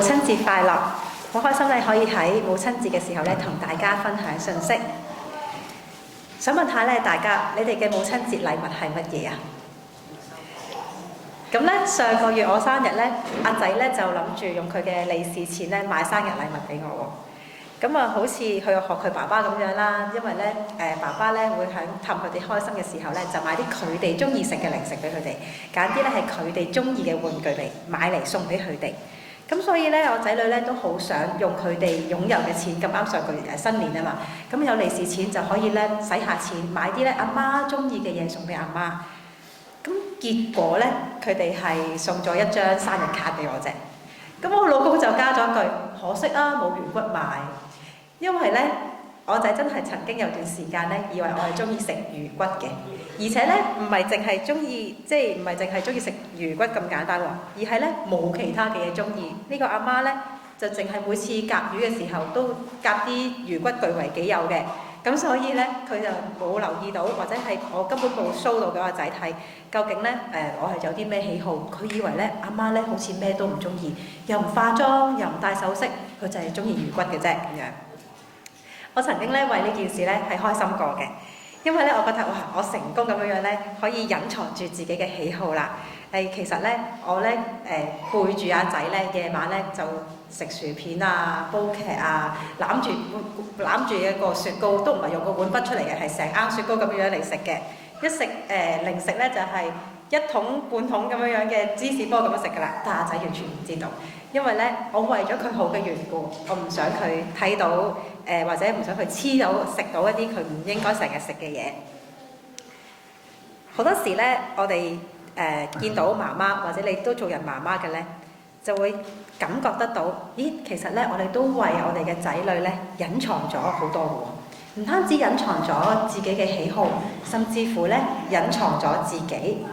親節快樂！好開心咧，可以喺母親節嘅時候咧，同大家分享信息。想問下咧，大家你哋嘅母親節禮物係乜嘢啊？咁咧，上個月我生日咧，阿仔咧就諗住用佢嘅利是錢咧買生日禮物俾我喎。咁啊，好似佢學佢爸爸咁樣啦，因為咧爸爸咧會喺氹佢哋開心嘅時候咧，就買啲佢哋中意食嘅零食俾佢哋，揀啲咧係佢哋中意嘅玩具嚟買嚟送俾佢哋。咁所以咧，我仔女咧都好想用佢哋擁有嘅錢，咁啱上個月新年啊嘛，咁有利是錢就可以咧使下錢買啲咧阿媽中意嘅嘢送俾阿媽。咁結果咧，佢哋係送咗一張生日卡俾我啫。咁我老公就加咗句：可惜啊，冇魚骨買。因為咧，我仔真係曾經有段時間咧，以為我係中意食魚骨嘅，而且咧唔係淨係中意，即係唔係淨係中意食魚骨咁簡單喎，而係咧冇其他嘅嘢中意。呢個阿媽咧就淨係每次夾魚嘅時候都夾啲魚骨據為己有嘅，咁所以咧佢就冇留意到，或者係我根本冇 show 到俾我仔睇，究竟咧我係有啲咩喜好。佢以為咧阿媽咧好似咩都唔中意，又唔化妝，又唔戴首飾，佢就係中意魚骨嘅啫咁樣。我曾經咧為呢件事咧係開心過嘅，因為咧我覺得哇，我成功咁樣咧可以隱藏住自己嘅喜好啦。其實咧我咧背住阿仔咧夜晚咧就食薯片啊、煲劇啊，攬住一個雪糕，都唔係用個碗筆出嚟嘅，係成罌雪糕咁樣嚟食嘅。一食零食咧就係一桶半桶咁樣嘅芝士波咁樣食㗎啦，但阿仔完全唔知道。因為咧，我為咗佢好嘅緣故，我唔想佢睇到或者唔想佢黐到食到一啲佢唔應該成日食嘅嘢。好多時咧，我哋見到媽媽或者你都做人媽媽嘅咧，就會感覺得到，咦，其實咧我哋都為我哋嘅仔女咧隱藏咗好多嘅喎，唔單止隱藏咗自己嘅喜好，甚至乎咧隱藏咗自己。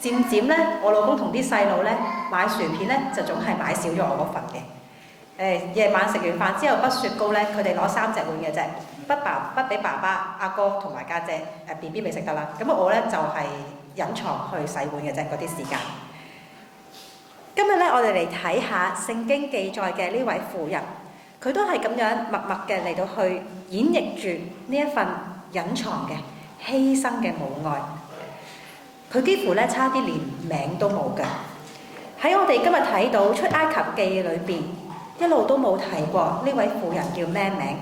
漸漸咧，我老公同啲細路咧買薯片咧，就總係買少咗我嗰份嘅。夜晚食完飯之後，筆雪糕咧，佢哋攞3隻碗嘅啫，筆俾爸爸、阿哥同埋家姐。BB 未食得啦，咁我咧就係隱藏去洗碗嘅啫，嗰啲時間。今日咧，我哋嚟睇下聖經記載嘅呢位婦人，佢都係咁樣默默嘅嚟到去演繹住呢一份隱藏嘅犧牲嘅母愛。佢幾乎咧差啲連名都冇嘅。喺我哋今日睇到出埃及記裏邊，一路都冇提過呢位婦人叫咩名。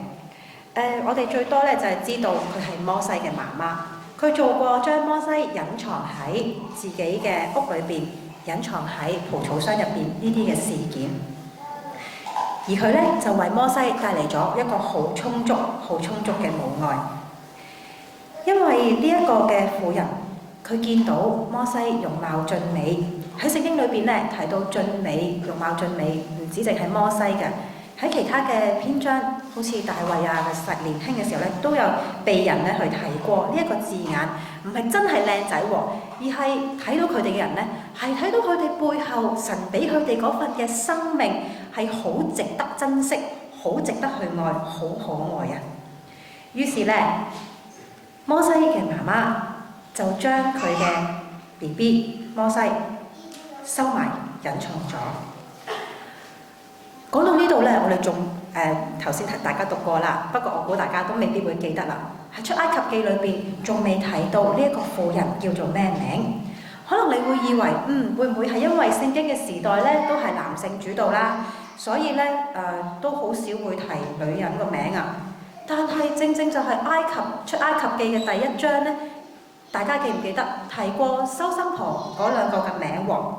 我哋最多咧就係知道佢係摩西嘅媽媽，佢做過將摩西隱藏喺自己嘅屋裏邊，隱藏喺蒲草箱入邊呢啲嘅事件。而佢咧就為摩西帶嚟咗一個好充足嘅母愛，因為呢一個嘅婦人。佢見到摩西容貌俊美，喺聖經裏邊咧提到俊美、容貌俊美，唔止淨係摩西嘅，喺其他嘅篇章，好似大衛啊，實年輕嘅時候咧，都有被人咧去提過呢一個字眼，唔係真係靚仔喎，而係睇到佢哋嘅人咧，係睇到佢哋背後神俾佢哋嗰份嘅生命係好值得珍惜、好值得去愛、好可愛啊！於是咧，摩西嘅媽媽就將佢嘅 BB 摩西收埋隱藏咗。講到呢度咧，我哋仲頭先大家讀過啦，不過我估大家都未必會記得啦。喺出埃及記裏邊仲未提到呢一個婦人叫做咩名。可能你會以為會唔會係因為聖經嘅時代咧都係男性主導啦，所以咧都好少會提女人個名啊。但係正正就係出埃及記嘅第1章咧。大家記唔記得提過收生婆嗰2個嘅名喎？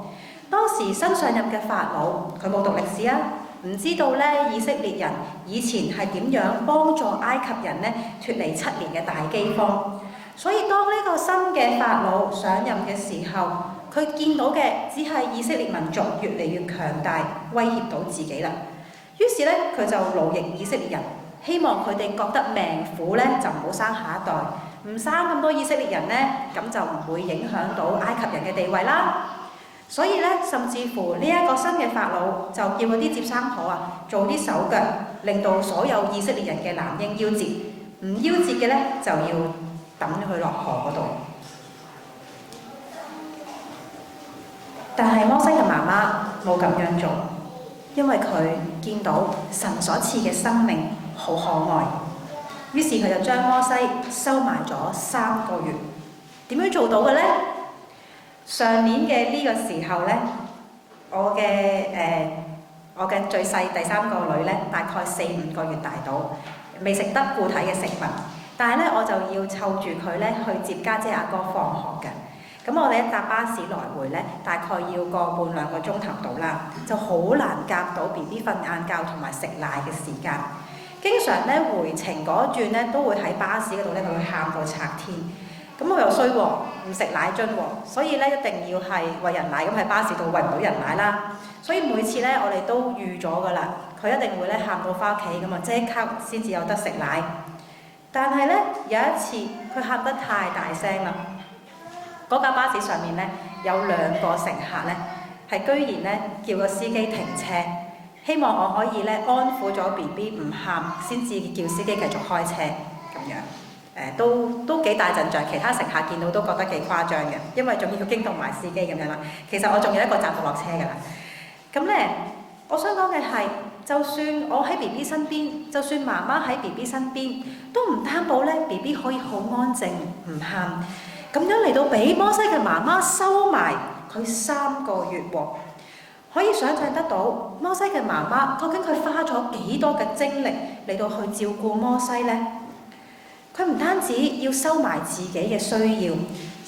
當時新上任嘅法老，佢冇讀歷史啊，唔知道咧以色列人以前係點樣幫助埃及人咧脫離7年嘅大饑荒。所以當呢個新嘅法老上任嘅時候，佢見到嘅只係以色列民族越嚟越強大，威脅到自己啦。於是咧，佢就勞役以色列人，希望佢哋覺得命苦咧，就唔好生下一代。唔生咁多以色列人呢，咁就唔會影響到埃及人嘅地位啦。所以咧，甚至乎呢一個新嘅法老就叫嗰啲接生婆啊做啲手腳，令到所有以色列人嘅男嬰夭折，唔夭折嘅咧就要抌咗佢落河嗰度。但係摩西嘅媽媽冇咁樣做，因為佢見到神所賜嘅生命好可愛，於是佢就將摩西收埋咗3個月。點樣做到嘅呢？上年嘅呢個時候呢，我嘅最細第3個女呢，大概4、5個月大到，未食得固體嘅食物，但係呢，我就要湊住佢呢去接家姐阿哥放學嘅。咁我哋一搭巴士來回呢，大概要個半2個鐘頭到啦，就好難夾到 BB 瞓晏覺同埋食奶嘅時間。經常呢，回程嗰轉呢，都會喺巴士嗰度呢，佢會喊到拆天。咁我又衰喎，唔食奶樽喎，所以呢，一定要係餵人奶，咁喺巴士度餵唔到人奶啦。所以每次呢，我哋都預咗㗎啦，佢一定會呢喊到返屋企咁啊，即刻先至有得食奶。但係呢，有一次佢喊得太大聲啦，嗰架巴士上面呢，有2個乘客呢，係居然呢叫個司機停車，希望我可以呢安撫咗 BB 唔喊，先至叫司機繼續開車咁樣。都幾大陣仗，其他乘客見到都覺得幾誇張嘅，因為仲要驚動埋司機咁樣啦。其實我仲有1個站就落車㗎啦。咁呢，我想講嘅係，就算我喺 BB 身邊，就算媽媽喺 BB 身邊，都唔擔保呢 BB 可以好安靜唔喊。咁樣嚟到俾摩西嘅媽媽收埋佢3個月喎，可以想像得到摩西嘅媽媽究竟佢花咗幾多嘅精力嚟到去照顧摩西呢？佢唔單止要收埋自己嘅需要，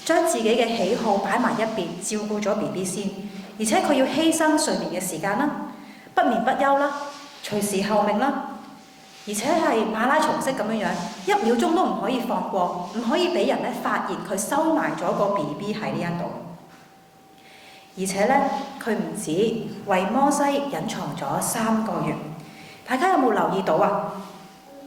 將自己嘅喜好擺埋一邊，照顧咗 BB 先，而且佢要犧牲睡眠嘅時間啦，不眠不休啦，隨時候命啦，而且係馬拉松式咁樣樣，1秒鐘都唔可以放過，唔可以俾人咧發現佢收埋咗個 BB 喺呢一度。而且咧，佢唔止為摩西隱藏咗3個月，大家有冇留意到啊？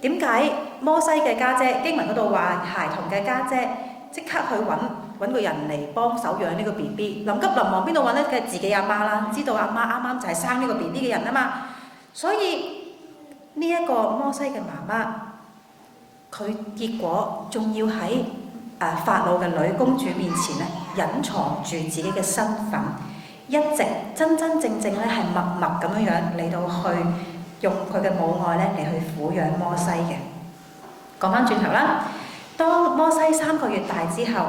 點解摩西嘅家姐經文嗰度話孩童嘅家姐即刻去揾個人嚟幫手養呢個 BB， 臨急臨忙邊度揾呢？梗係自己阿媽啦，知道阿媽啱啱就係生呢個 BB 嘅人啊嘛。所以呢一個摩西嘅媽媽，佢結果仲要喺法老嘅女公主面前咧隱藏住自己嘅身份，一直真真正正咧係默默咁樣樣嚟到去用佢嘅母愛咧嚟去撫養摩西嘅。講翻轉頭啦，當摩西3個月大之後，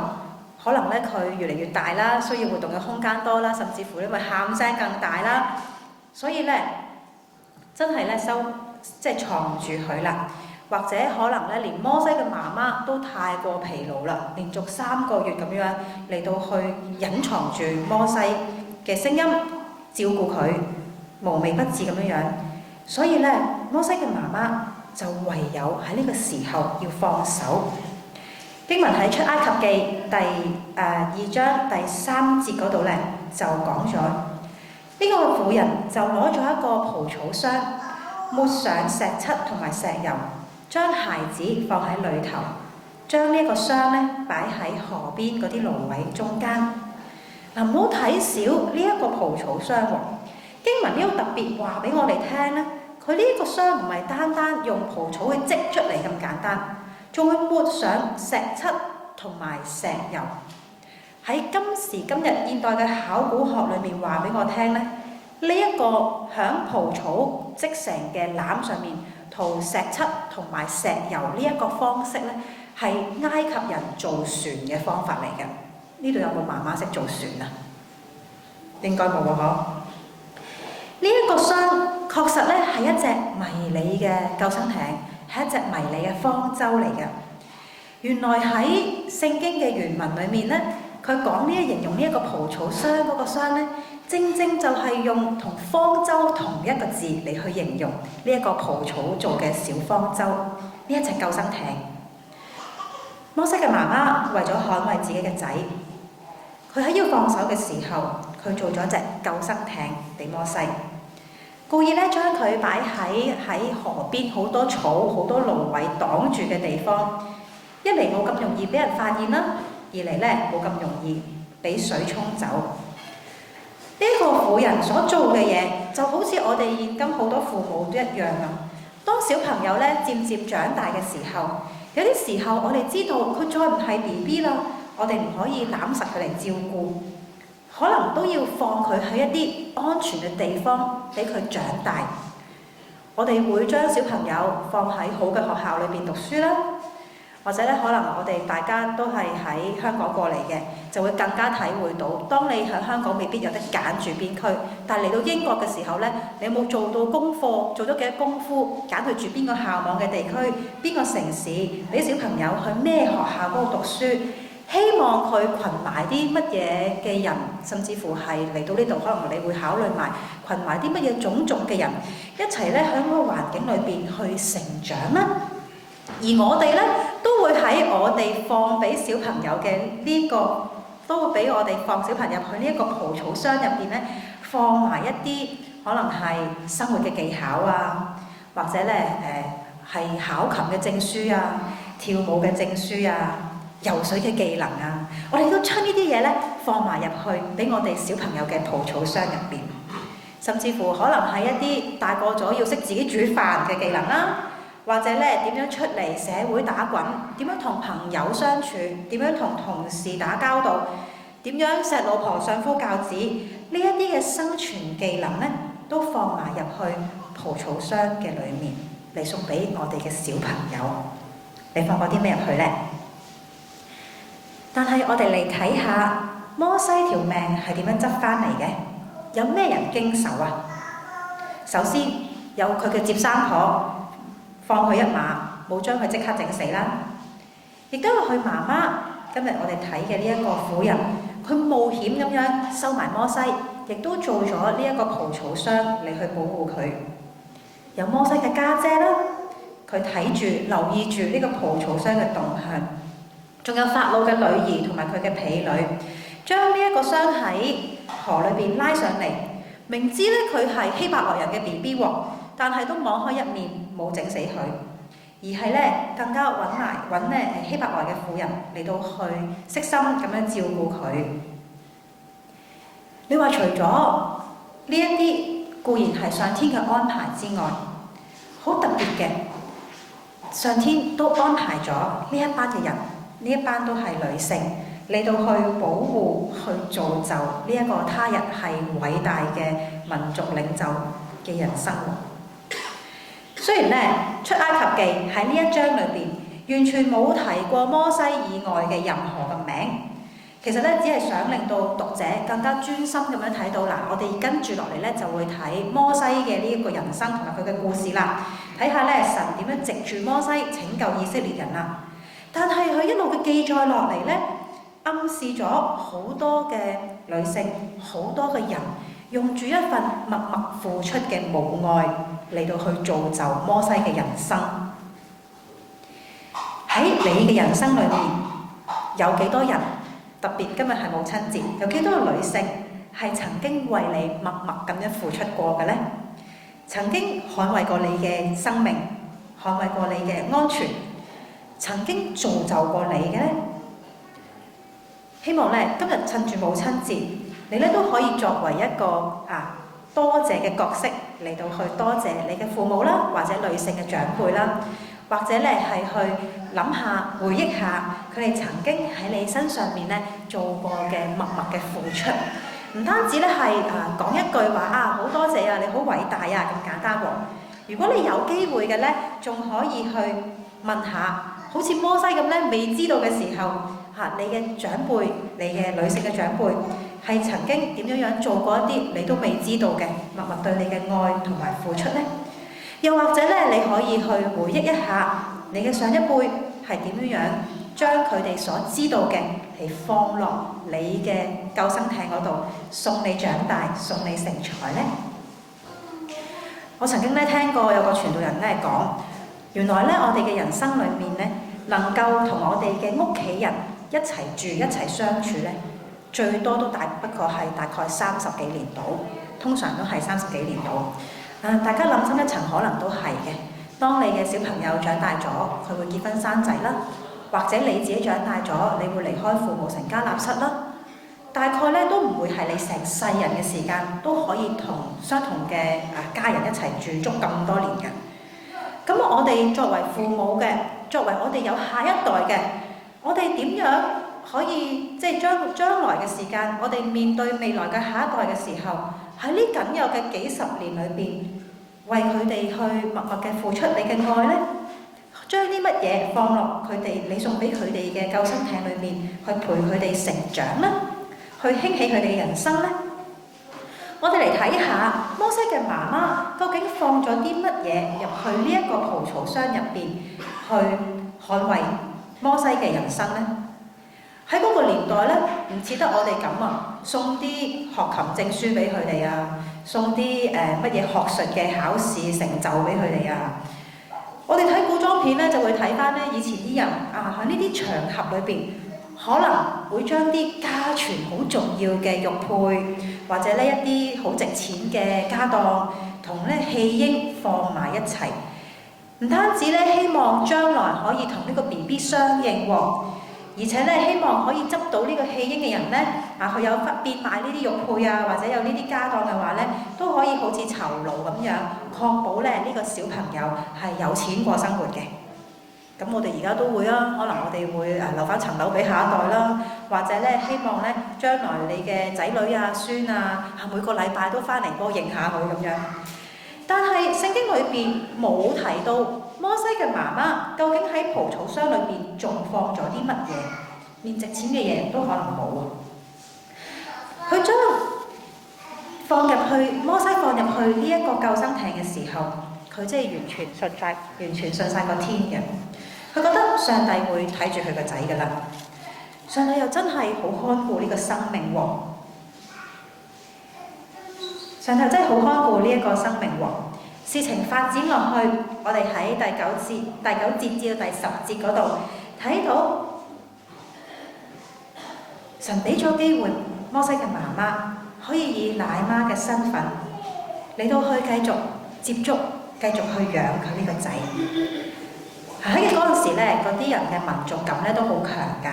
可能咧佢越嚟越大啦，需要活動嘅空間多啦，甚至乎因為喊聲更大啦，所以咧真係咧即係藏住佢啦。或者可能咧連摩西嘅媽媽都太過疲勞啦，連續3個月咁樣嚟到去隱藏住摩西嘅聲音，照顧佢無微不至咁樣樣。所以咧，摩西嘅媽媽就唯有喺呢個時候要放手。經文喺出埃及記第2章第3節嗰度咧就講咗，呢個婦人就攞咗一個蒲草箱，抹上石漆同埋石油，將孩子放喺裏頭，將呢一個箱咧擺喺河邊嗰啲蘆葦中間。嗱，唔好睇少呢一個蒲草箱喎。經文呢度特別話俾我哋聽咧，佢呢一個箱唔係單單用蒲草去織出嚟咁簡單，仲會抹上石漆同埋石油。喺今時今日現代嘅考古學裏面話俾我聽咧，呢一個響蒲草織成嘅籃上面塗石漆同埋石油呢一個方式咧，係埃及人造船嘅方法嚟嘅。呢度有冇媽媽識造船啊？應該冇喎，嗬。呢一個箱確實咧係一隻迷你嘅救生艇，係一隻迷你嘅方舟嚟嘅。原來喺聖經嘅原文裏面咧，佢講形容呢一個蒲草箱嗰個箱咧，正正就係用同方舟同一個字嚟去形容呢一個蒲草做嘅小方舟，呢一隻救生艇。摩西嘅媽媽為咗捍衛自己嘅仔，佢喺要放手嘅時候，佢做咗隻救生艇俾摩西，故意咧將佢擺喺河邊好多草、好多蘆葦擋住嘅地方，一嚟冇咁容易俾人發現啦，二嚟咧冇咁容易俾水沖走。呢一個婦人所做嘅嘢，就好似我哋現今好多父母都一樣咁。當小朋友咧漸漸長大嘅時候，有啲時候我哋知道佢再唔係 BB 啦，我哋唔可以攬實佢嚟照顧，可能都要放佢去一啲安全嘅地方俾佢長大。我哋會將小朋友放喺好嘅學校裏邊讀書啦，或者咧可能我哋大家都係喺香港過嚟嘅，就會更加體會到，當你喺香港未必有得揀住邊區，但係嚟到英國嘅時候咧，你有冇做到功課，做咗幾多功夫，揀去住邊個校網嘅地區，邊個城市，俾小朋友去咩學校嗰度讀書，希望佢群埋啲乜嘢嘅人，甚至乎係嚟到呢度，可能你會考慮埋群埋啲乜嘢種族嘅人，一齊咧喺嗰個環境裏邊去成長啦。而我哋咧都會喺我哋放俾小朋友嘅呢個，都會俾我哋放小朋友去呢一個蒲草箱入邊咧，放埋一啲可能係生活嘅技巧啊，或者咧係考琴嘅證書啊、跳舞嘅證書啊、游水嘅技能啊，我哋都將呢啲嘢咧放埋入去俾我哋小朋友嘅蒲草箱入邊，甚至乎可能係一啲大個咗要識自己煮飯嘅技能啦，或者咧點樣出嚟社會打滾，點樣同朋友相處，點樣同同事打交道，點樣錫老婆相夫教子，呢一啲嘅生存技能咧，都放埋入去蒲草箱嘅裡面嚟送俾我哋嘅小朋友。你放過啲咩入去咧？但係我哋嚟睇下摩西條命係點樣執翻嚟嘅？有咩人經手啊？首先有佢嘅接生婆放佢一馬，冇將佢即刻整死啦。亦都有佢媽媽，今日我哋睇嘅呢一個婦人，佢冒險咁樣收埋摩西，亦都做咗呢一個蒲草箱嚟去保護佢。有摩西嘅家姐啦，佢睇住留意住呢個蒲草箱嘅動向。仲有法老嘅女兒同埋佢嘅婢女，將呢一個箱喺河裏邊拉上嚟，明知咧佢係希伯來人嘅 BB 喎，但係都網開一面冇整死佢，而係咧更加揾希伯來嘅婦人嚟到去悉心咁樣照顧佢。你話除咗呢一啲固然係上天嘅安排之外，好特別嘅，上天都安排咗呢一班嘅人。呢一班都係女性嚟到去保護、去造就呢一個他日係偉大嘅民族領袖嘅人生。雖然咧出埃及記喺呢一章裏邊完全冇提過摩西以外嘅任何嘅名，其實咧只係想令到讀者更加專心咁樣睇到嗱，我哋跟住落嚟咧就會睇摩西嘅呢一個人生同埋佢嘅故事啦，睇下咧神點樣藉住摩西拯救以色列人啦。但係佢一路嘅記載落嚟咧，暗示咗好多嘅女性，好多嘅人用住一份默默付出嘅母愛嚟到去造就摩西嘅人生。喺你嘅人生裏面，有幾多人？特別今日係母親節，有幾多個女性係曾經為你默默咁樣付出過嘅咧？曾經捍衛過你嘅生命，捍衛過你嘅安全。曾經造就過你嘅咧，希望咧今日趁住母親節，你咧都可以作為一個多謝嘅角色嚟到去多謝你嘅父母啦，或者女性嘅長輩啦，或者咧係去諗下、回憶下佢哋曾經喺你身上面咧做過嘅默默嘅付出，唔單止咧係講一句話好多謝啊，你好偉大啊咁簡單喎。如果你有機會嘅咧，仲可以去問下。好似摩西咁咧，未知道嘅時候，你嘅長輩、你嘅女性嘅長輩，係曾經點樣做過一啲你都未知道嘅默默對你嘅愛同埋付出呢？又或者咧，你可以去回憶一下你嘅上一輩係點樣將佢哋所知道嘅係放落你嘅救生艇嗰度，送你長大，送你成才呢？我曾經咧聽過有個傳道人咧講，原來咧我哋嘅人生裏面咧，能夠同我哋嘅屋企人一齊住、一齊相處咧，最多都不過係大概30幾年到，通常都係30幾年到。大家諗深一層，可能都係嘅。當你嘅小朋友長大咗，佢會結婚生仔啦，或者你自己長大咗，你會離開父母成家立室啦。大概咧都唔會係你成世人嘅時間都可以同相同嘅家人一齊住足咁多年嘅。咁我哋作為父母嘅，作為我哋有下一代嘅，我哋點樣可以即係將來嘅時間，我哋面對未來嘅下一代嘅時候，喺呢僅有嘅幾十年裏邊，為佢哋去默默嘅付出你嘅愛呢？將啲乜嘢放落佢哋你送俾佢哋嘅救生艇裏面，去陪佢哋成長呢？去興起佢哋嘅人生呢？我哋嚟睇下摩西嘅媽媽究竟放咗啲乜嘢入去呢一個蒲草箱入邊，去捍衛摩西嘅人生呢？喺嗰個年代呢，唔似得我哋咁啊，送啲學琴證書俾佢哋啊，送啲乜嘢學術嘅考試成就俾佢哋啊。我哋睇古裝片咧，就會睇翻咧以前啲人啊，喺呢啲場合裏邊，可能會將啲家傳好重要嘅玉佩，或者呢一啲好值錢嘅家當，同咧棄嬰放埋一齊。唔單止咧希望將來可以同呢個 BB 相應喎，而且咧希望可以執到呢個棄嬰嘅人咧，佢有變賣呢啲玉佩啊，或者有呢啲家當嘅話咧，都可以好似酬勞咁樣，確保咧呢個小朋友係有錢過生活嘅。咁我哋而家都會啊，可能我哋會留翻層樓俾下一代啦，或者咧希望咧將來你嘅仔女啊、孫啊，每個禮拜都翻嚟幫我認下佢咁樣。但係聖經裏邊冇提到摩西嘅媽媽究竟喺蒲草箱裏邊仲放咗啲乜嘢，連值錢嘅嘢都可能冇啊！佢將摩西放入去呢一個救生艇嘅時候，佢真係完全信晒個天嘅。佢覺得上帝會睇住佢個仔㗎啦，上帝又真係好看顧呢個生命喎。上帝真係好看顧呢一個生命喎。事情發展落去，我哋喺第九節至到第10節嗰度睇到，神俾咗機會摩西嘅媽媽可以以奶媽嘅身份嚟到去繼續接觸、繼續去養佢呢個仔。喺嗰陣時咧，嗰啲人嘅民族感咧都好強㗎。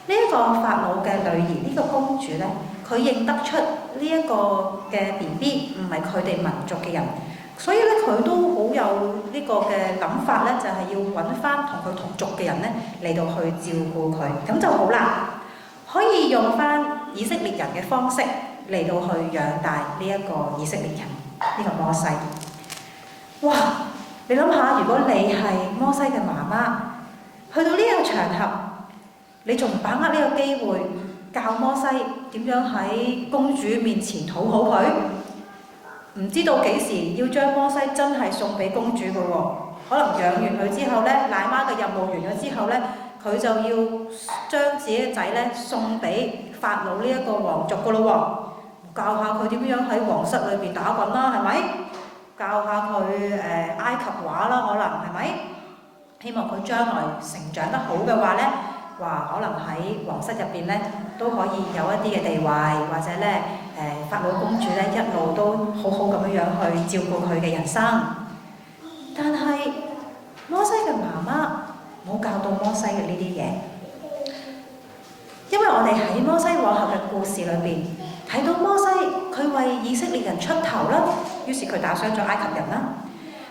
呢一個法老嘅女兒，呢個公主咧，佢認得出呢一個嘅 BB 唔係佢哋民族嘅人，所以咧佢都好有呢個嘅諗法咧，就係要揾翻同佢同族嘅人咧嚟到去照顧佢，咁就好啦。可以用翻以色列人嘅方式嚟到去養大呢一個以色列人，呢個摩西。哇！你諗下，如果你係摩西嘅媽媽，去到呢個場合，你仲把握呢個機會教摩西點樣喺公主面前討好佢？唔知道幾時要將摩西真係送俾公主嘅喎？可能養完佢之後呢，奶媽嘅任務完咗之後呢，佢就要將自己嘅仔呢送俾法老呢一個皇族嘅咯喎，教下佢點樣喺皇室裏邊打滾啦，係咪？教下佢埃及話啦，可能係咪？希望佢將來成長得好嘅話呢，話可能喺皇室入邊呢都可以有一啲嘅地位，或者呢法老公主呢一路都好好咁樣去照顧佢嘅人生。但係摩西嘅媽媽冇教到摩西嘅呢啲嘢，因為我哋喺摩西往後嘅故事裏邊睇到摩西佢為以色列人出頭啦。於是佢打傷咗埃及人啦。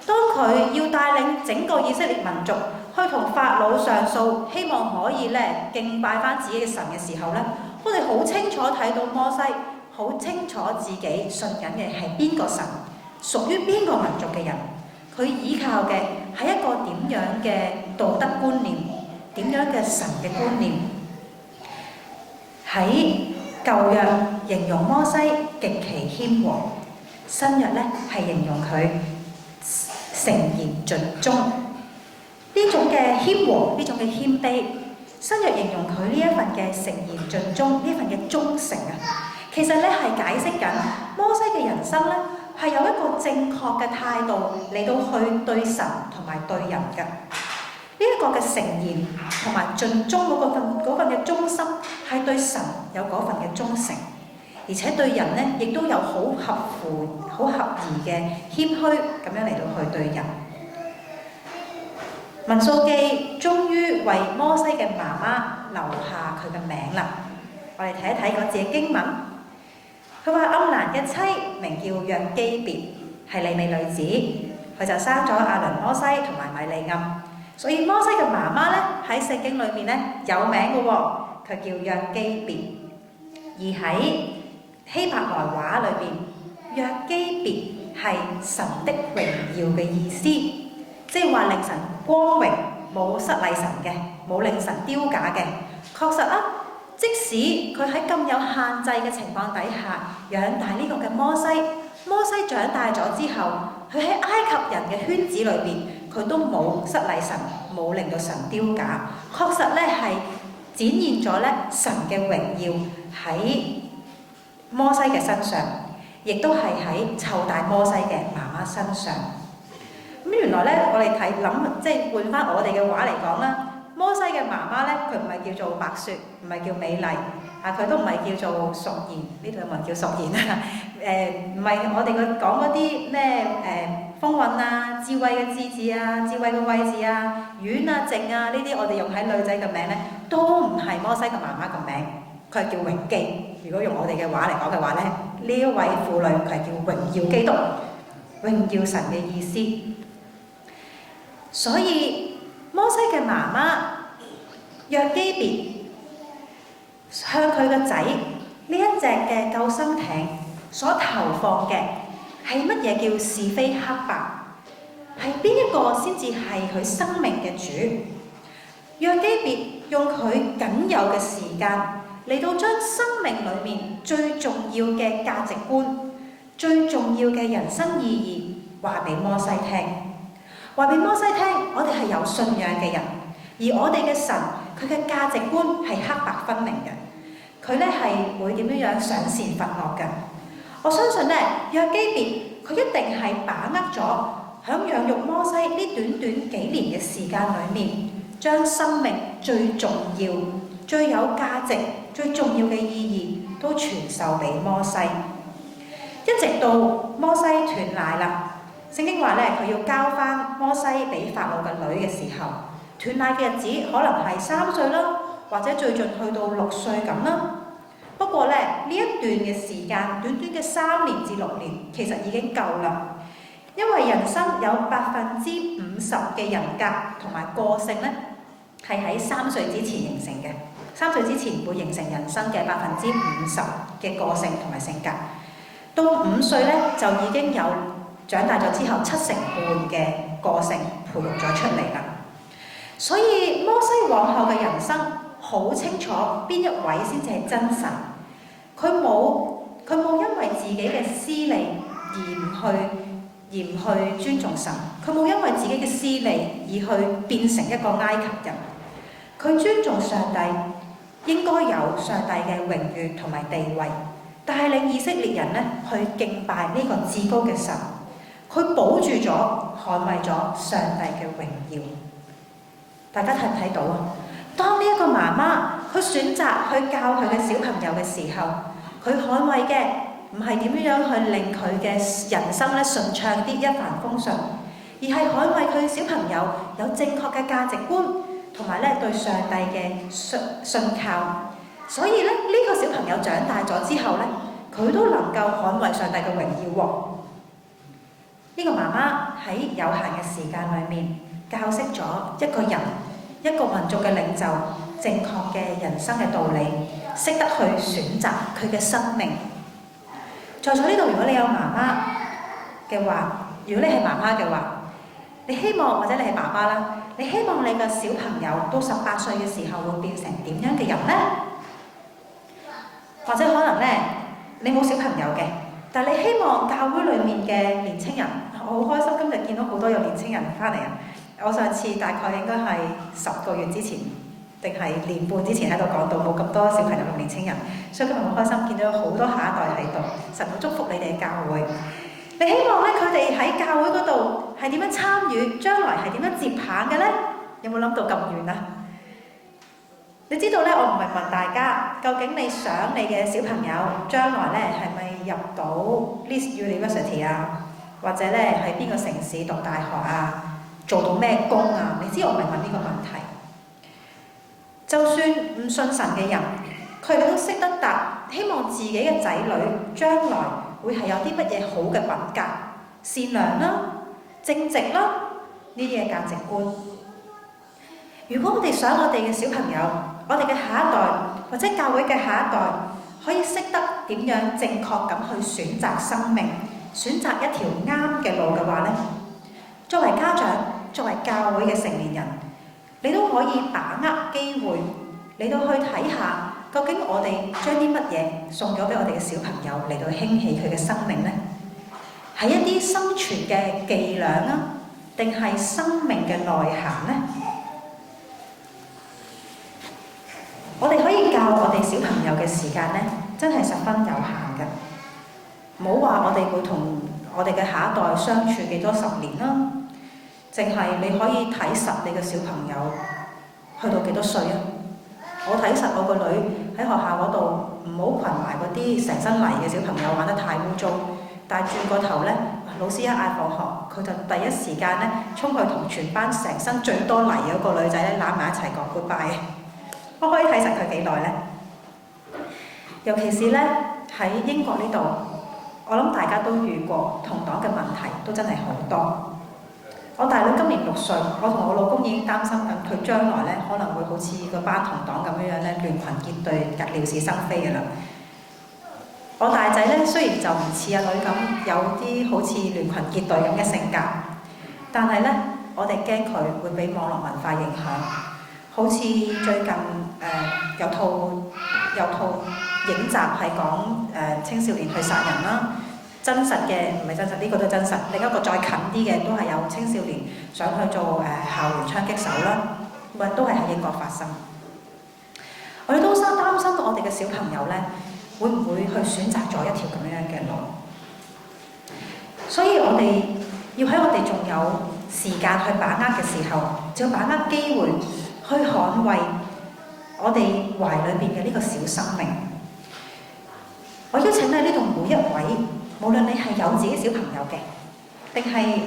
當佢要帶領整個以色列民族去同法老上訴，希望可以咧敬拜翻自己嘅神嘅時候咧，我哋好清楚睇到摩西好清楚自己信緊嘅係邊個神，屬於邊個民族嘅人，佢依靠嘅係一個點樣嘅道德觀念，點樣嘅神嘅觀念。喺舊約形容摩西極其謙和，新約咧係形容佢誠言盡忠。呢種嘅謙和，呢種嘅謙卑，新約形容佢呢一份嘅誠言盡忠，呢份嘅忠誠啊，其實咧係解釋緊摩西嘅人生咧係有一個正確嘅態度嚟到去對神同埋對人嘅。呢一個嘅誠言同埋盡忠嗰份嘅忠心，係對神有嗰份嘅忠誠，而且對人咧亦都有好合宜嘅謙虛咁樣嚟到去對人。民數記終於為摩西嘅媽媽留下佢嘅名啦。我哋睇一睇嗰字嘅經文。佢話暗蘭嘅妻名叫約基別，係利未女子，佢就生咗亞倫、摩西同埋米利暗。所以摩西嘅媽媽咧喺聖經裏面咧有名嘅喎，佢叫約基別。而喺希伯來話裏邊，約基別係神的榮耀嘅意思，即係話令神光榮，冇失禮神嘅，冇令神丟架嘅。確實啊，即使佢喺咁有限制嘅情況底下養大呢個嘅摩西，摩西長大咗之後，佢喺埃及人嘅圈子裏邊，佢都冇失禮神，冇令到神丟架。確實咧係展現咗咧神嘅榮耀喺摩西嘅身上，亦都係喺湊大摩西嘅媽媽身上。咁原來咧，我哋即係換翻我哋嘅話嚟講啦，摩西嘅媽媽咧，佢唔係叫做白雪，唔係叫美麗，佢都唔係叫做淑賢，呢度有冇人叫淑賢啊？唔係我哋講嗰啲咩風韻啊、智慧嘅智字啊、智慧嘅慧字啊、婉啊、靜啊，呢啲我哋用喺女仔嘅名咧，都唔係摩西嘅媽媽個名，佢係叫榮基。如果用我哋嘅話嚟講嘅話咧，呢一位婦女佢係叫榮耀基督，榮耀神嘅意思。所以摩西嘅媽媽約基別向佢個仔呢一隻嘅救生艇所投放嘅係乜嘢叫是非黑白？係邊一個先至係佢生命嘅主？約基別用佢僅有嘅時間嚟到將生命裏面最重要嘅價值觀、最重要嘅人生意義話俾摩西聽。話俾摩西聽，我哋係有信仰嘅人，而我哋嘅神佢嘅價值觀係黑白分明嘅，佢咧係會點樣賞善罰惡嘅。我相信咧，約基別佢一定係把握咗響養育摩西呢短短幾年嘅時間裏面，將生命最重要、最有價值、最重要嘅意義都傳授俾摩西，一直到摩西斷奶啦。聖經話咧，佢要交翻摩西俾法老嘅女嘅時候，斷奶嘅日子可能係3歲啦，或者最盡去到6歲咁啦。不過咧，呢一段嘅時間，短短嘅3年至6年，其實已經夠啦。因為人生有50%嘅人格同埋個性咧，係喺3歲之前形成嘅。3歲之前會形成人生嘅50%嘅個性同埋性格。到5歲咧，就已經有長大咗之後7成半嘅個性培育咗出嚟啦。所以摩西往後嘅人生好清楚邊一位先至係真神。佢冇因為自己嘅私利而唔去尊重神，佢冇因為自己嘅私利而去變成一個埃及人。佢尊重上帝，應該有上帝嘅榮譽同埋地位，帶領以色列人咧去敬拜呢個至高嘅神。佢保住咗、捍衛咗上帝嘅榮耀。大家睇唔睇到啊？當呢一個媽媽佢選擇去教佢嘅小朋友嘅時候，佢捍衛嘅唔係點樣去令佢嘅人生咧順暢啲、一帆風順，而係捍衛佢小朋友有正確嘅價值觀，同埋咧對上帝嘅信靠。所以咧呢個小朋友長大咗之後咧，佢都能夠捍衛上帝嘅榮耀喎。呢個媽媽喺有限嘅時間裏面教識咗一個人、一個民族嘅領袖正確嘅人生嘅道理，識得去選擇佢嘅生命。在座呢度，如果你有媽媽嘅話，如果你係媽媽嘅話，你希望或者你係爸爸啦，你希望你嘅小朋友到18歲嘅時候會變成點樣嘅人呢？或者可能咧，你冇小朋友嘅，但係你希望教會裡面嘅年青人，我好開心今日見到好多有年青人翻嚟啊！我上次大概應該係10個月之前，定係年半之前喺度講到冇咁多小朋友同年青人，所以今日好開心見到有好多下一代喺度，神好祝福你哋嘅教會。你希望咧佢哋喺教會嗰度係點樣參與，將來係點樣接棒嘅咧？有冇諗到咁遠啊？你知道咧，我唔係問大家究竟你想你嘅小朋友將來咧係咪入到 Leeds University 啊，或者咧喺邊個城市讀大學啊，做到咩工啊？你知我唔係問呢個問題。就算唔信神嘅人，佢哋都識得答，希望自己嘅仔女將來會係有啲乜嘢好嘅品格、善良啦、正直啦呢啲嘅價值觀。如果我哋想我哋嘅小朋友我哋嘅下一代或者教會嘅下一代可以識得點樣正確咁去選擇生命，選擇一條啱嘅路嘅話呢，作為家長、作為教會嘅成年人，你都可以把握機會，嚟到去睇下究竟我哋將啲乜嘢送咗俾我哋嘅小朋友嚟到興起佢嘅生命呢？係一啲生存嘅伎倆啊，定係生命嘅內涵呢？我哋可以教我哋小朋友嘅時間呢，真係十分有限嘅。唔好話我哋會同我哋嘅下一代相處幾多10年啦，淨係你可以睇實你嘅小朋友去到幾多歲啊？我睇實我個女喺學校嗰度，唔好群埋嗰啲成身泥嘅小朋友玩得太污糟，但係轉個頭呢，老師一嗌放學，佢就第一時間呢衝去同全班成身最多泥嗰個女仔咧攬埋一齊講 goodbye。我可以睇實佢幾耐呢？尤其是呢，喺英國呢度，我諗大家都遇過同黨嘅問題，都真係好多。我大女今年6歲，我同我老公已經擔心緊佢將來呢可能會好似個班同黨咁樣呢，亂群結隊、撩是生非嘅啦。我大仔呢，雖然就唔似阿女咁有啲好似亂群結隊咁嘅性格，但係呢，我哋驚佢會俾網絡文化影響。好似最近有套影集係講青少年去殺人啦，真實嘅唔係真實，呢個都真實。另一個再近啲嘅都係有青少年想去做校園槍擊手啦，都係喺英國發生。我哋都擔心我哋嘅小朋友呢，會唔會去選擇咗一條咁樣嘅路？所以我哋要喺我哋仲有時間去把握嘅時候，就要把握機會。去捍衛我哋懷裏邊嘅呢個小生命。我邀請喺呢度每一位，無論你係有自己小朋友嘅，定係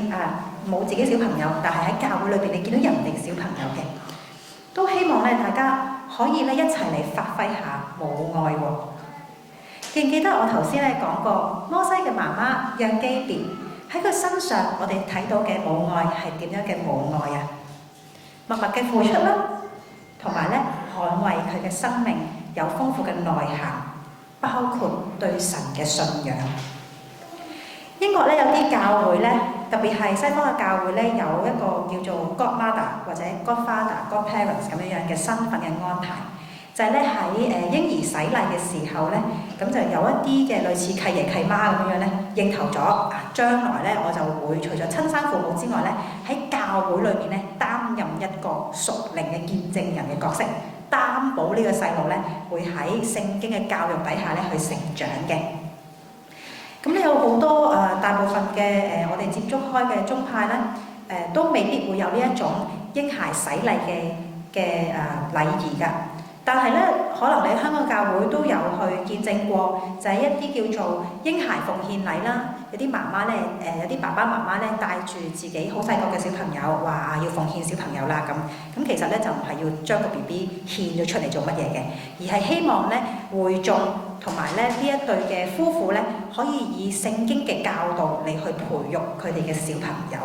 冇自己小朋友，但係喺教會裏邊你見到人哋小朋友嘅，都希望咧大家可以咧一齊嚟發揮下母愛喎。記唔記得我頭先咧講過摩西嘅媽媽讓基別喺佢身上，我哋睇到嘅母愛係點樣嘅母愛啊？默默嘅付出啦，同埋咧捍衛佢嘅生命有豐富嘅內涵，包括對神嘅信仰。英國咧有啲教會咧，特別係西方嘅教會咧，有一個叫做 Godmother 或者 Godfather、Godparents 咁樣嘅身份嘅安排，就係咧喺嬰兒洗禮嘅時候咧，咁就有一啲嘅類似契爺契媽咁樣咧，認頭咗將來咧我就會除咗親生父母之外咧，喺教會裏面咧擔任一個屬靈嘅見證人嘅角色，擔保呢個細路咧會喺聖經嘅教育底下咧去成長嘅。咁咧有好多大部分嘅我哋接觸開嘅宗派咧，都未必會有呢一種嬰孩洗禮嘅禮儀㗎。但係咧，可能你香港教會都有去見證過，就係一啲叫做嬰孩奉獻禮啦。有啲媽媽咧，有啲爸爸媽媽咧帶住自己好細個嘅小朋友，話要奉獻小朋友啦咁。咁其實咧就唔係要將個 BB 獻咗出嚟做乜嘢嘅，而係希望咧會眾同埋咧呢一對嘅夫婦咧，可以以聖經嘅教導嚟去培育佢哋嘅小朋友。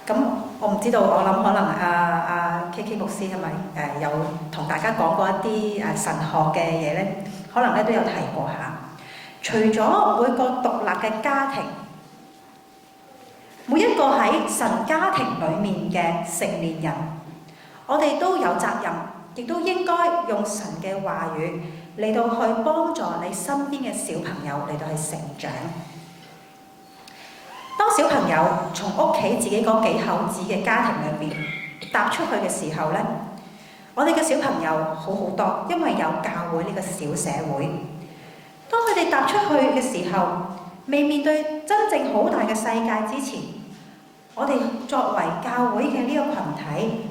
咁我唔知道，我諗可能KK 牧師係咪有同大家講過一啲神學嘅嘢咧？可能咧都有提過下。除咗每個獨立嘅家庭，每一個喺神家庭裡面嘅成年人，我哋都有責任，亦都應該用神嘅話語嚟到去幫助你身邊嘅小朋友嚟到去成長。當小朋友從屋企自己嗰幾口子嘅家庭裏面踏出去嘅時候咧，我哋嘅小朋友好好多，因為有教會呢個小社會。當佢哋踏出去嘅時候，未面對真正好大嘅世界之前，我哋作為教會嘅呢個群體，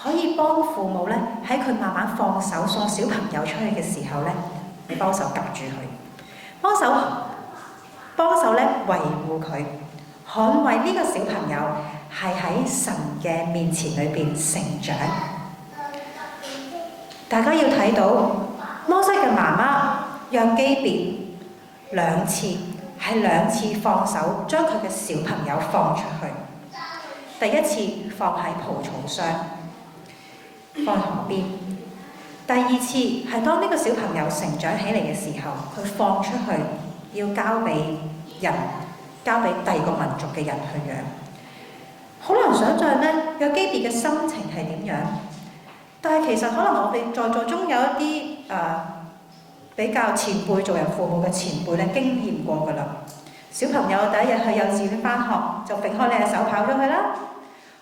可以幫父母咧喺佢慢慢放手送小朋友出去嘅時候咧，你幫手夾住佢，幫手咧維護佢。捍衛呢個小朋友係喺神嘅面前裏邊成長。大家要睇到摩西嘅媽媽讓基別兩次放手將佢嘅小朋友放出去。第一次放喺蒲草箱，放喺旁邊。第二次係當呢個小朋友成長起嚟嘅時候，佢放出去要交俾人，交俾第二個民族嘅人去養。好難想像呢，約基別嘅心情係點樣？但係其實可能我哋在座中有一啲比較前輩做人父母嘅前輩咧，經驗過㗎啦。小朋友第一日去幼稚園返學，就揈開你嘅手跑咗去啦。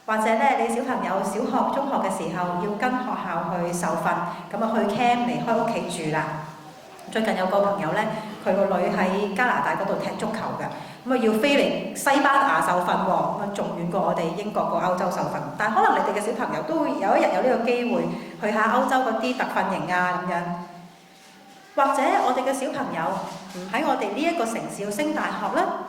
或者咧，你小朋友小學、中學嘅時候要跟學校去受訓，咁啊去 camp 離開屋企住啦。最近有個朋友咧，佢個女喺加拿大嗰度踢足球嘅，咁啊要飛嚟西班牙受訓喎，咁啊仲遠過我哋英國過歐洲受訓。但係可能你哋嘅小朋友都會有一日有呢個機會去下歐洲嗰啲特訓營啊咁樣。或者我哋嘅小朋友唔喺我哋呢一個城市要升大學啦。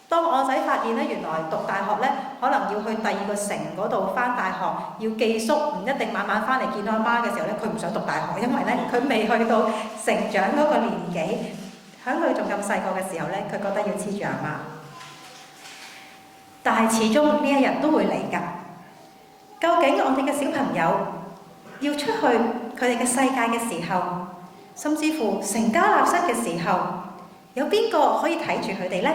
當我仔發現咧，原來讀大學咧，可能要去第二個城嗰度返大學，要寄宿，唔一定晚晚返嚟見到阿媽嘅時候咧，佢唔想讀大學，因為咧佢未去到成長嗰個年紀，喺佢仲咁細個嘅時候咧，佢覺得要黐住阿媽。但係始終呢一日都會嚟㗎。究竟我哋嘅小朋友要出去佢哋嘅世界嘅時候，甚至乎成家立室嘅時候，有邊個可以睇住佢哋呢？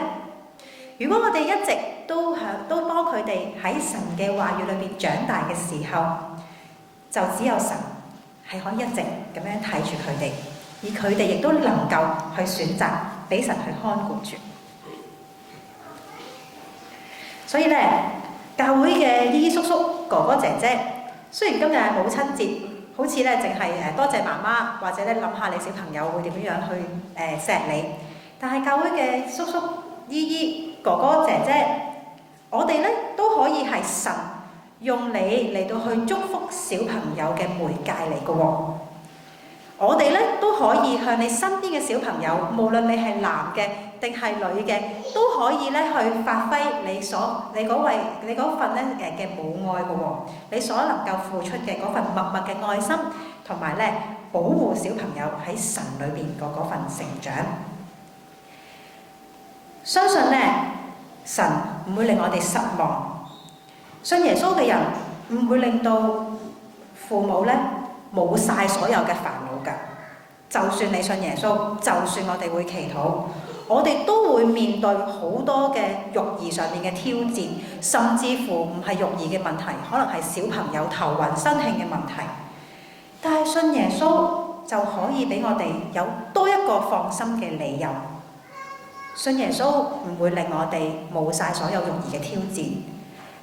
如果我哋一直都幫佢哋喺神嘅話語裏邊長大嘅時候，就只有神係可以一直咁樣睇住佢哋，而佢哋亦都能夠去選擇俾神去看顧住。所以咧，教會嘅姨姨叔叔、哥哥姐姐，雖然今日係母親節，好似咧淨係多謝媽媽，或者咧諗下你小朋友會點樣去錫你，但係教會嘅叔叔、姨姨、哥哥姐姐，我哋咧都可以係神用你嚟到去祝福小朋友嘅媒介嚟嘅喎。我哋咧都可以向你身邊嘅小朋友，無論你係男嘅定係女嘅，都可以咧去發揮你嗰份咧嘅母愛嘅喎。你所能夠付出嘅嗰份默默嘅愛心，同埋咧保護小朋友喺神裏邊嗰份成長。相信咧，神唔會令我哋失望。信耶穌嘅人唔會令到父母咧冇晒所有嘅煩惱㗎。就算你信耶穌，就算我哋會祈禱，我哋都會面對好多嘅育兒上面嘅挑戰，甚至乎唔係育兒嘅問題，可能係小朋友頭暈身㷫嘅問題。但係信耶穌就可以俾我哋有多一個放心嘅理由。信耶穌唔會令我哋冇晒所有育兒嘅挑戰，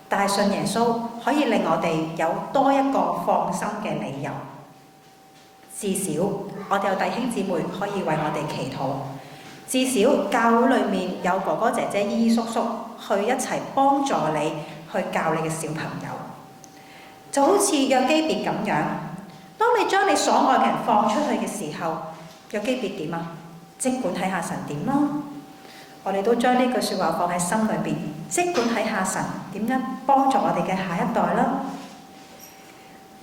但係信耶穌可以令我哋有多一個放心嘅理由。至少我哋有弟兄姊妹可以為我哋祈禱，至少教會裏面有哥哥姐姐、姨姨叔叔去一齊幫助你去教你嘅小朋友。就好似約基別咁樣，當你將你所愛嘅人放出去嘅時候，約基別點啊？即管睇下神點啦。我哋都將呢句説話放喺心裏邊，即管睇下神點樣幫助我哋嘅下一代啦。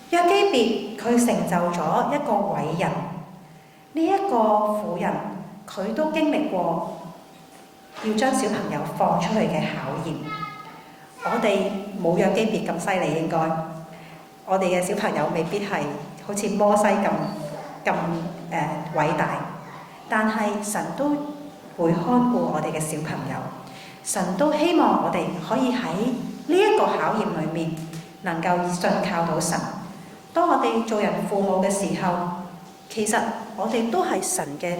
約基別佢成就咗一個偉人，呢一個婦人佢都經歷過要將小朋友放出去嘅考驗。我哋冇約基別咁犀利，應該我哋嘅小朋友未必係好似摩西咁偉大，但係神都會看顧我哋嘅小朋友，神都希望我哋可以喺呢一個考驗裏面能夠信靠到神。當我哋做人父母嘅時候，其實我哋都係神嘅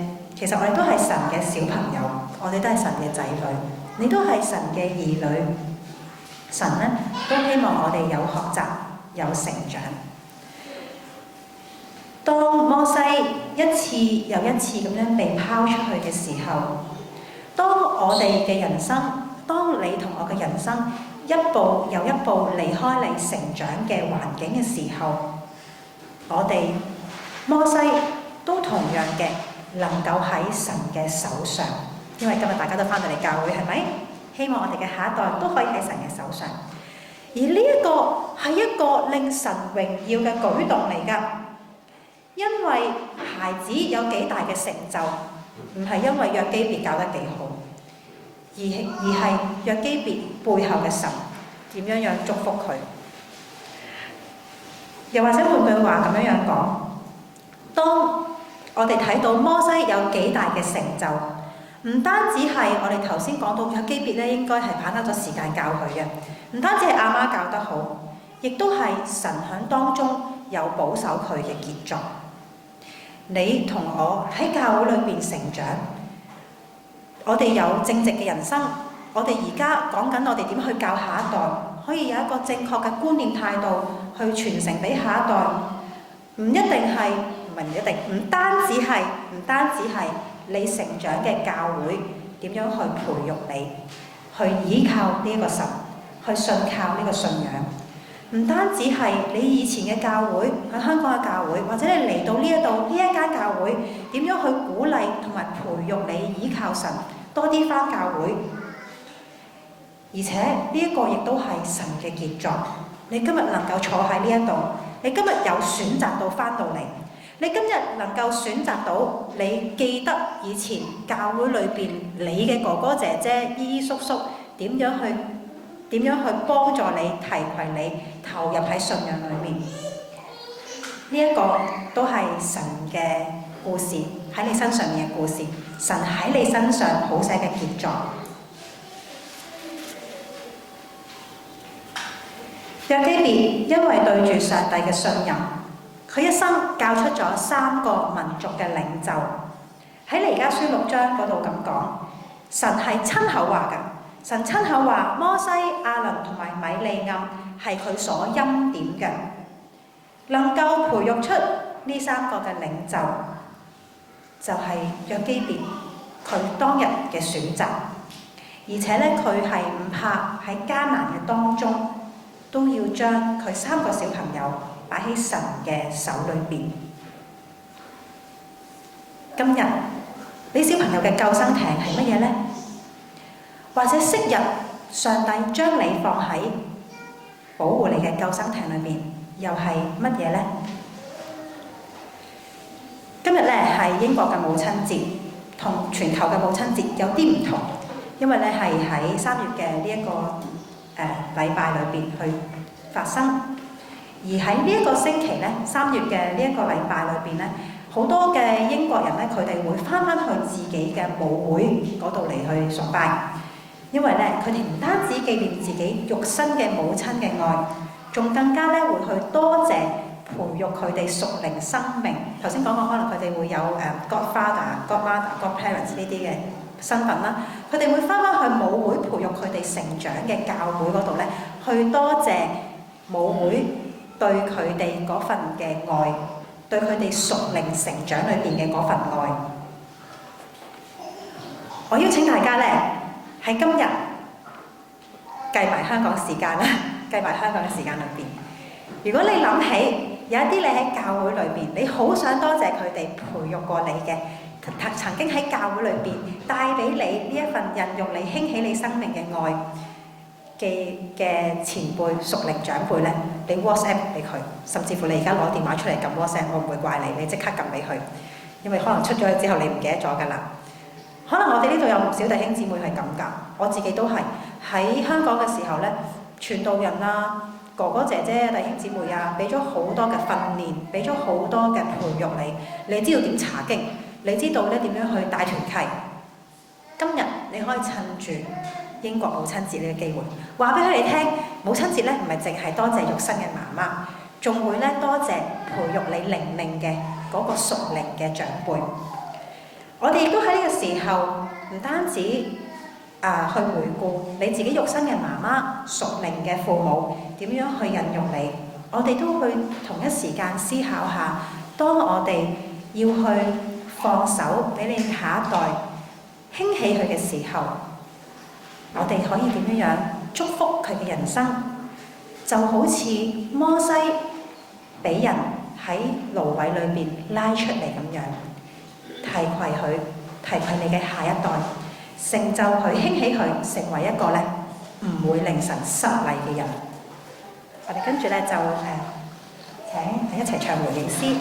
小朋友，我哋都係神嘅仔女，你都係神嘅兒女。神咧都希望我哋有學習，有成長。當摩西一次又一次咁樣被拋出去嘅時候，當我哋嘅人生，當你同我嘅人生一步又一步離開你成長嘅環境嘅時候，我哋摩西都同樣嘅能夠喺神嘅手上。因為今日大家都翻到嚟教會，係咪？希望我哋嘅下一代都可以喺神嘅手上。而呢一個係一個令神榮耀嘅舉動嚟㗎。因為孩子有幾大嘅成就，唔係因為約基別教得幾好，而係約基別背後嘅神點樣祝福佢。又或者換句話咁樣講，當我哋睇到摩西有幾大嘅成就，唔單止係我哋頭先講到嘅基別咧，應該係把握咗時間教佢嘅，唔單止係阿媽教得好，亦都係神喺當中有保守佢嘅傑作。你同我喺教會裏邊成長，我哋有正直嘅人生，我哋而家講緊我哋點去教下一代，可以有一個正確嘅觀念態度去傳承俾下一代，唔一定係。唔單止係你成長嘅教會點樣去培育你，去依靠呢一個神，去信靠呢個信仰。唔單止係你以前嘅教會，喺香港嘅教會，或者你嚟到呢一間教會，點樣去鼓勵同埋培育你依靠神，多啲返教會。而且呢一個亦都係神嘅傑作。你今日能夠坐喺呢一度，你今日有選擇到返到嚟。你今日能夠選擇到，你記得以前教會裏邊你嘅哥哥姐姐、姨姨叔叔點樣去幫助你、提攜你、投入喺信仰裏面。呢一個都係神嘅故事，喺你身上面嘅故事，神喺你身上譜寫嘅傑作。約基別因為對住上帝嘅信任，佢一生教出咗3個民族嘅領袖。喺彌迦書6章嗰度咁講，神係親口話㗎，神親口話摩西、亞倫同埋米利暗係佢所欽點嘅，能夠培育出呢3個嘅領袖，就係約基別佢當日嘅選擇。而且咧，佢係唔怕喺艱難嘅當中，都要將佢3個小朋友擺喺神嘅手裏邊。今日你小朋友嘅救生艇係乜嘢呢？或者昔日上帝將你放喺保護你嘅救生艇裏面，又係乜嘢呢？今日咧係英國嘅母親節，同全球嘅母親節有啲唔同，因為咧係喺3月嘅呢一個禮拜裏邊去發生。而喺呢一個星期咧，3月嘅呢一個禮拜裏邊咧，好多嘅英國人咧，佢哋會翻去自己嘅母會嗰度嚟去崇拜，因為咧佢哋唔單止紀念自己肉身嘅母親嘅愛，仲更加咧會去多謝培育佢哋屬靈生命。頭先講過，可能佢哋會有Godfather、Godmother、Godparents 呢啲嘅身份啦，佢哋會翻去母會培育佢哋成長嘅教會嗰度咧，去多謝母會對佢哋嗰份嘅愛，對佢哋屬靈成長裏邊嘅嗰份愛。我邀請大家咧喺今日計埋香港時間啦，計埋香港嘅時間裏邊，如果你諗起有一啲你喺教會裏邊，你好想多謝佢哋培育過你嘅，曾經喺教會裏邊帶俾你呢一份孕育你、興起你生命嘅愛嘅前輩、屬靈長輩咧，你 WhatsApp 俾佢，甚至乎你而家攞電話出嚟撳 WhatsApp，我唔會怪你，你即刻撳俾佢，因為可能出咗去之後你唔記得咗㗎啦。可能我哋呢度有唔少弟兄姊妹係咁㗎，我自己都係喺香港嘅時候咧，傳道人啊、哥哥姐姐、弟兄姊妹啊，俾咗好多嘅訓練，俾咗好多嘅培育你，你知道點查經，你知道咧點樣去帶團契。今日你可以趁住英國母親節呢個機會，話俾佢哋聽，母親節咧唔係淨係多謝肉身嘅媽媽，仲會咧多謝培育你靈命嘅嗰個屬靈嘅長輩。我哋亦都喺呢個時候，唔單止去回顧你自己肉身嘅媽媽、屬靈嘅父母點樣去孕育你，我哋都去同一時間思考下，當我哋要去放手俾你下一代興起佢嘅時候，我哋可以點樣祝福佢嘅人生？就好似摩西俾人喺蘆葦裏邊拉出嚟咁樣，提攜佢，提攜你嘅下一代，成就佢，興起佢，成為一個咧唔會令神失禮嘅人。我哋跟住咧就請一齊唱回應詩。